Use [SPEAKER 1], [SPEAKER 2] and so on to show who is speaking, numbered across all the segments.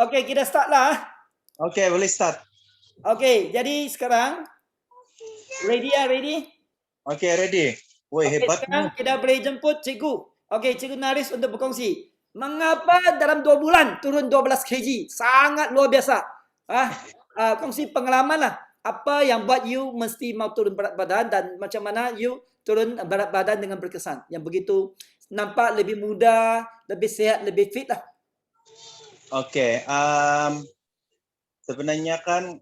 [SPEAKER 1] Okey, kita start lah.
[SPEAKER 2] Oke, boleh start.
[SPEAKER 1] Okey, jadi sekarang ready ya, ready?
[SPEAKER 2] Oke, ready. Woi,
[SPEAKER 1] Okey,
[SPEAKER 2] hebat
[SPEAKER 1] sekarang
[SPEAKER 2] nih.
[SPEAKER 1] kita boleh jemput cikgu. Okey, Cikgu Naris untuk berkongsi. Mengapa dalam 2 bulan turun 12 kg? Sangat luar biasa. Kongsi pengalaman lah. Apa yang buat you mesti mau turun berat badan dan macam mana you turun berat badan dengan berkesan. Yang begitu nampak lebih muda, lebih sihat, lebih fit lah.
[SPEAKER 2] Oke, sebenarnya kan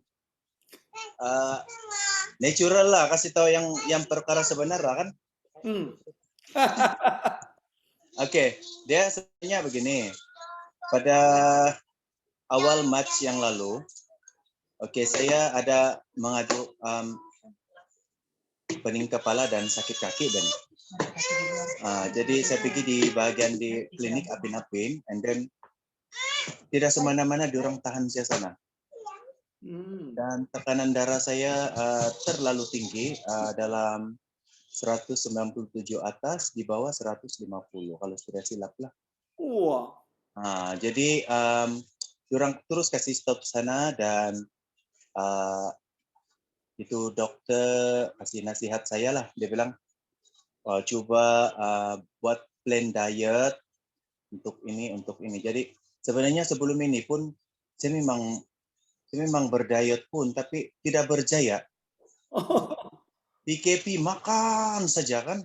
[SPEAKER 2] natural lah, kasih tahu yang perkara sebenar lah kan.
[SPEAKER 1] Hmm.
[SPEAKER 2] Oke, dia sebenarnya begini. Pada awal Mac yang lalu, oke, saya ada mengadu pening kepala dan sakit kaki dan jadi saya pergi di bagian di klinik Apin-Apin, and then tidak semana-mana diorang tahan saya sana. Dan tekanan darah saya terlalu tinggi, dalam 197 atas, di bawah 150 kalau sudah silap lah.
[SPEAKER 1] Wah.
[SPEAKER 2] Jadi diorang terus kasih stop sana dan itu dokter kasih nasihat saya lah. Dia bilang coba buat plan diet untuk ini. Jadi sebenarnya sebelum ini pun saya memang berdiet pun tapi tidak berjaya. PKP makan saja kan.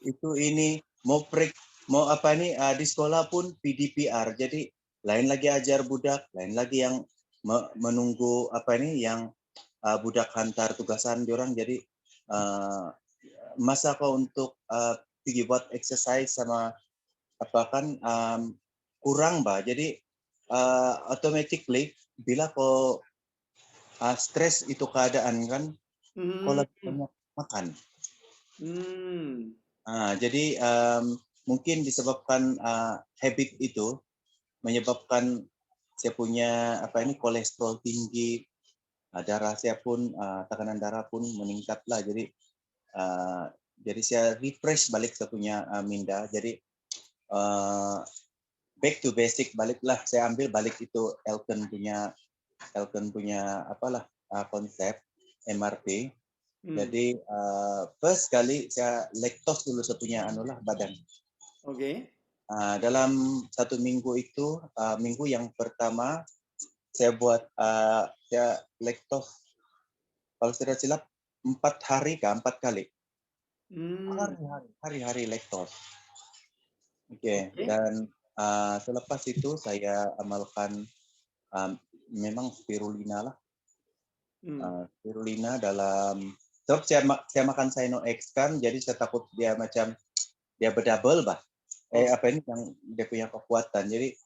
[SPEAKER 2] Itu ini mau apa nih di sekolah pun PDPR. Jadi lain lagi ajar budak, lain lagi yang menunggu apa nih yang budak hantar tugasan diorang. Jadi masa kau untuk pergi buat exercise sama apa kan kurang bah. Jadi automatically bila kau stres itu keadaan kan, kau lebih banyak makan. Jadi mungkin disebabkan habit itu menyebabkan saya punya apa ini kolesterol tinggi, darah saya pun tekanan darah pun meningkat lah. Jadi saya refresh balik saya punya minda. Jadi back to basic baliklah, saya ambil balik itu Elton punya apalah konsep MRP. Jadi first kali saya lektos dulu saya punya anulah badan.
[SPEAKER 1] Oke.
[SPEAKER 2] Dalam 1 minggu itu, minggu yang pertama saya buat saya lektos kalau tidak silap 4 hari 4 kali. Hari-hari lektos. Oke. Dan selepas itu saya amalkan memang spirulina lah. Spirulina dalam sebab saya makan Sino-X kan, jadi saya takut dia macam dia berdouble bah. Apa ini yang dia punya kekuatan. Jadi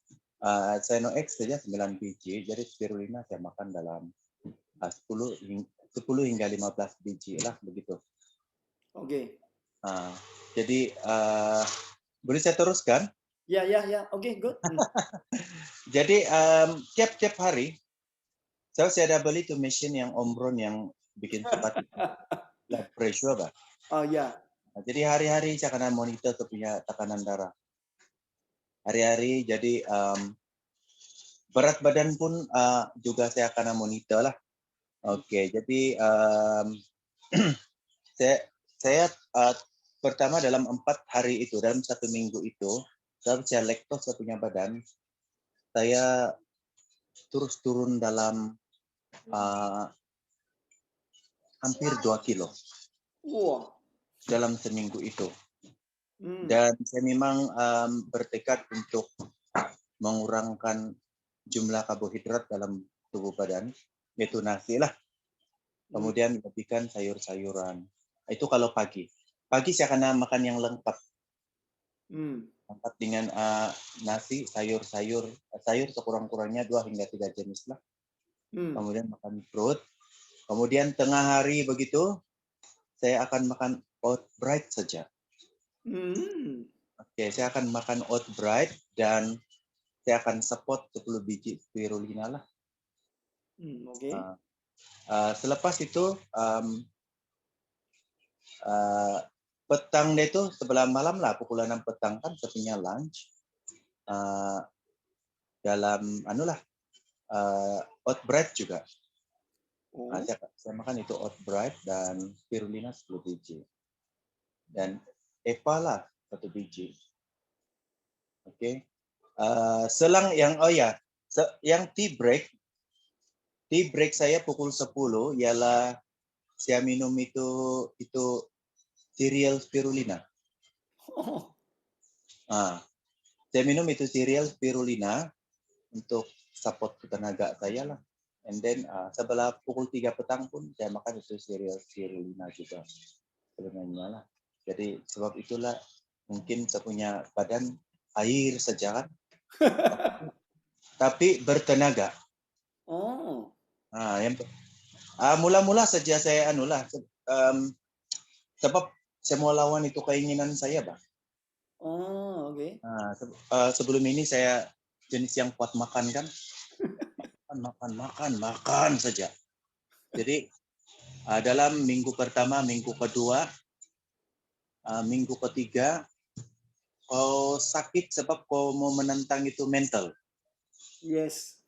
[SPEAKER 2] Sino-X saja 9 biji, jadi spirulina saya makan dalam 10 hingga 15 biji lah begitu.
[SPEAKER 1] Oke.
[SPEAKER 2] Jadi boleh saya teruskan?
[SPEAKER 1] Ya. Oke, good.
[SPEAKER 2] Jadi tiap hari saya ada beli tuh mesin yang Omron yang bikin cepat blood pressure bah.
[SPEAKER 1] Oh ya.
[SPEAKER 2] Jadi hari-hari saya akan monitor tuh punya tekanan darah. Hari-hari jadi berat badan pun juga saya akan monitor lah. Oke, jadi saya pertama dalam 4 hari itu, dalam 1 minggu itu, saya lektos saya punya badan, saya terus turun dalam hampir 2 kilo.
[SPEAKER 1] Wah.
[SPEAKER 2] Dalam seminggu itu. Dan saya memang bertekad untuk mengurangkan jumlah karbohidrat dalam tubuh badan, yaitu nasi lah. Kemudian lebihkan sayur-sayuran. Itu kalau pagi. Pagi saya akan makan yang lengkap. Lengkap dengan nasi, sayur sekurang-kurangnya 2 hingga 3 jenis lah. Kemudian makan fruit. Kemudian tengah hari begitu, saya akan makan oat bright saja. Oke, saya akan makan oat bright dan saya akan sepot 10 biji spirulina lah.
[SPEAKER 1] Oke.
[SPEAKER 2] Selepas itu petang deh itu sebelah malam lah, pukul 6 petang kan saya punya lunch. Dalam anulah oat bread juga.
[SPEAKER 1] Oh.
[SPEAKER 2] Saya makan itu oat bread dan spirulina 10 biji. Dan EPA lah 1 biji. Oke. Selang yang yang tea break saya pukul 10 ialah saya minum itu cereal spirulina.
[SPEAKER 1] Oh.
[SPEAKER 2] Saya minum itu cereal spirulina untuk support tenaga saya lah. And then sebelah pukul 3 petang pun saya makan itu cereal spirulina juga sebenarnya lah. Jadi sebab itulah mungkin saya punya badan air saja kan, tapi bertenaga.
[SPEAKER 1] Oh.
[SPEAKER 2] Mula-mula saja saya sebab saya mau lawan itu keinginan saya, Bang.
[SPEAKER 1] Oh, oke.
[SPEAKER 2] Sebelum ini saya jenis yang kuat makan kan, makan saja. Jadi dalam minggu pertama, minggu kedua, minggu ketiga, kau sakit sebab kau mau menentang itu mental.
[SPEAKER 1] Yes.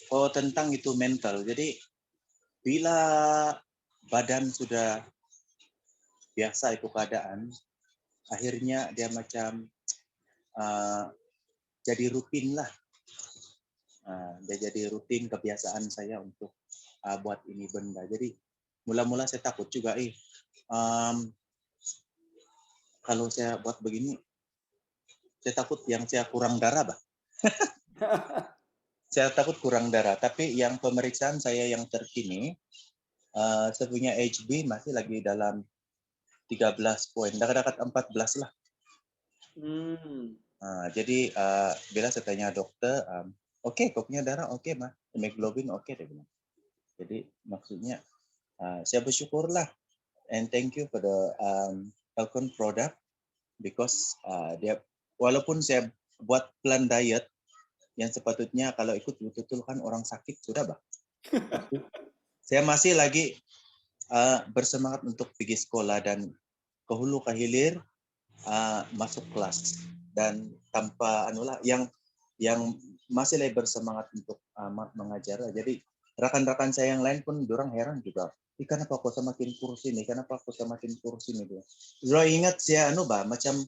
[SPEAKER 2] Kau tentang itu mental. Jadi bila badan sudah biasa itu keadaan, akhirnya dia macam jadi rutin lah. Dia jadi rutin kebiasaan saya untuk buat ini benda. Jadi mula-mula saya takut juga, kalau saya buat begini, saya takut yang saya kurang darah, Bah. Saya takut kurang darah. Tapi yang pemeriksaan saya yang terkini, saya punya HB masih lagi dalam 13 poin, dekat-dekat 14 lah. Jadi bila saya tanya dokter, oke, kau punya darah oke, mah, hemoglobin oke, dia bilang. Jadi maksudnya saya bersyukurlah and thank you for the Elcon product because dia walaupun saya buat plan diet yang sepatutnya kalau ikut betul-betul kan orang sakit sudah, Bah. Saya masih lagi bersemangat untuk pergi sekolah dan ke hulu ke hilir masuk kelas dan tanpa yang masih lagi bersemangat untuk mengajar. Jadi rekan-rekan saya yang lain pun dorang heran juga. Kenapa kau semakin kurus ini? Kenapa kau semakin kurus ini? Saya ingat saya macam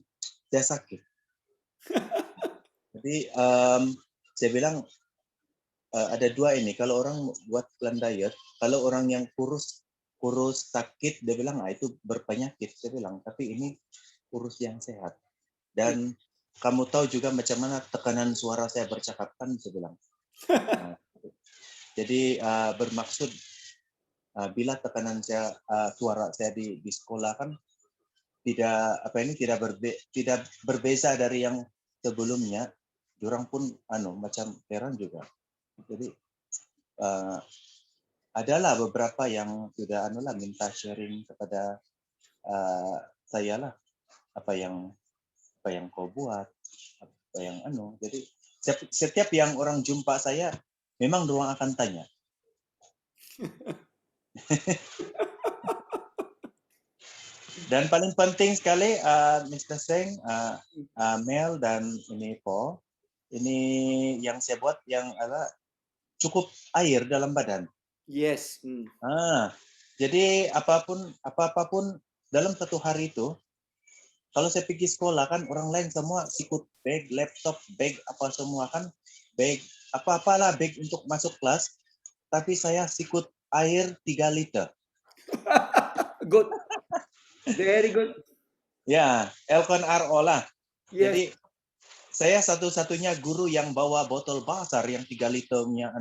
[SPEAKER 2] saya sakit. Jadi saya bilang ada dua ini. Kalau orang buat plan diet, kalau orang yang kurus sakit, dia bilang itu berpenyakit. Saya bilang, tapi ini kurus yang sehat. Dan kamu tahu juga macam mana tekanan suara saya bercakap kan, saya bilang. Jadi bermaksud bila tekanan suara saya di sekolah kan tidak berbeza dari yang sebelumnya. Orang pun macam heran juga. Jadi adalah beberapa yang sudah minta sharing kepada saya lah apa yang kau buat, apa yang Jadi setiap yang orang jumpa saya memang doang akan tanya. Dan paling penting sekali Mr. Seng, Mel dan ini Po, ini yang saya buat yang cukup air dalam badan.
[SPEAKER 1] Yes.
[SPEAKER 2] Jadi apapun dalam satu hari itu, kalau saya pergi sekolah kan orang lain semua ikut bag, laptop, bag apa semua kan, bag apa-apalah bag untuk masuk kelas, tapi saya sikut air 3 liter.
[SPEAKER 1] Good. Very good.
[SPEAKER 2] Ya, Elcon RO lah.
[SPEAKER 1] Yes.
[SPEAKER 2] Jadi saya satu-satunya guru yang bawa botol besar yang 3 liternya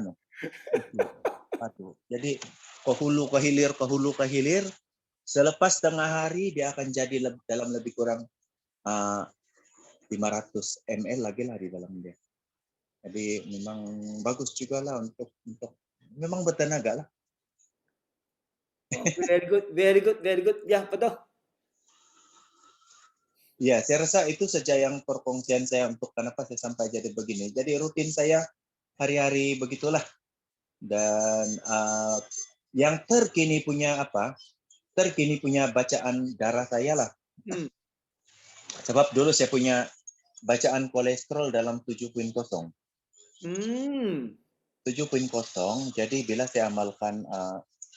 [SPEAKER 2] Jadi ke hulu ke hilir. Selepas setengah hari dia akan jadi dalam lebih kurang 500 ml lagi lah di dalam dia. Jadi memang bagus juga lah untuk memang bertenaga lah.
[SPEAKER 1] Very good. Ya, betul.
[SPEAKER 2] Ya, saya rasa itu saja yang perkongsian saya untuk kenapa saya sampai jadi begini. Jadi rutin saya hari-hari begitulah. Dan yang terkini punya terkini punya bacaan darah saya lah.
[SPEAKER 1] Hmm.
[SPEAKER 2] Sebab dulu saya punya bacaan kolesterol dalam 7.0.
[SPEAKER 1] Hmm.
[SPEAKER 2] 7.0, jadi bila saya amalkan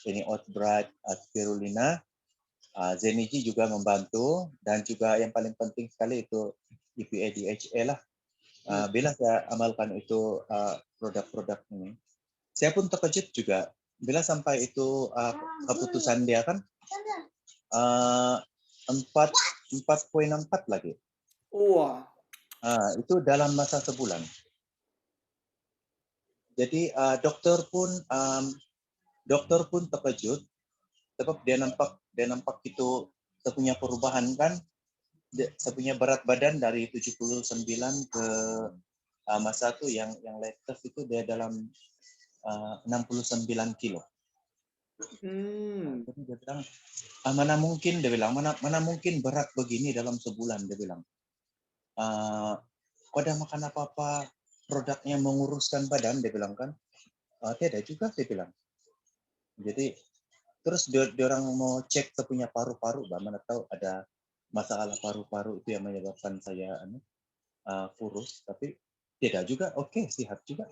[SPEAKER 2] ini oat bran, spirulina, Zeniji juga membantu, dan juga yang paling penting sekali itu EPA DHA lah. Bila saya amalkan itu produk-produk ini, saya pun terkejut juga bila sampai itu keputusan dia kan 4,4 lagi.
[SPEAKER 1] Wah.
[SPEAKER 2] Itu dalam masa sebulan. Jadi dokter pun terkejut sebab dia nampak itu saya punya perubahan kan, saya punya berat badan dari 79 ke masa itu yang latest itu dia dalam 69 kilo. Jadi dia bilang, mana mungkin dia bilang, mana mungkin berat begini dalam sebulan, dia bilang. Kau dah makan apa-apa produknya menguruskan badan, dia bilang kan. Tidak juga, dia bilang. Jadi terus dia orang mau cek saya punya paru-paru, mana tahu ada masalah paru-paru itu yang menyebabkan saya kurus, tapi tidak juga, oke, sehat juga.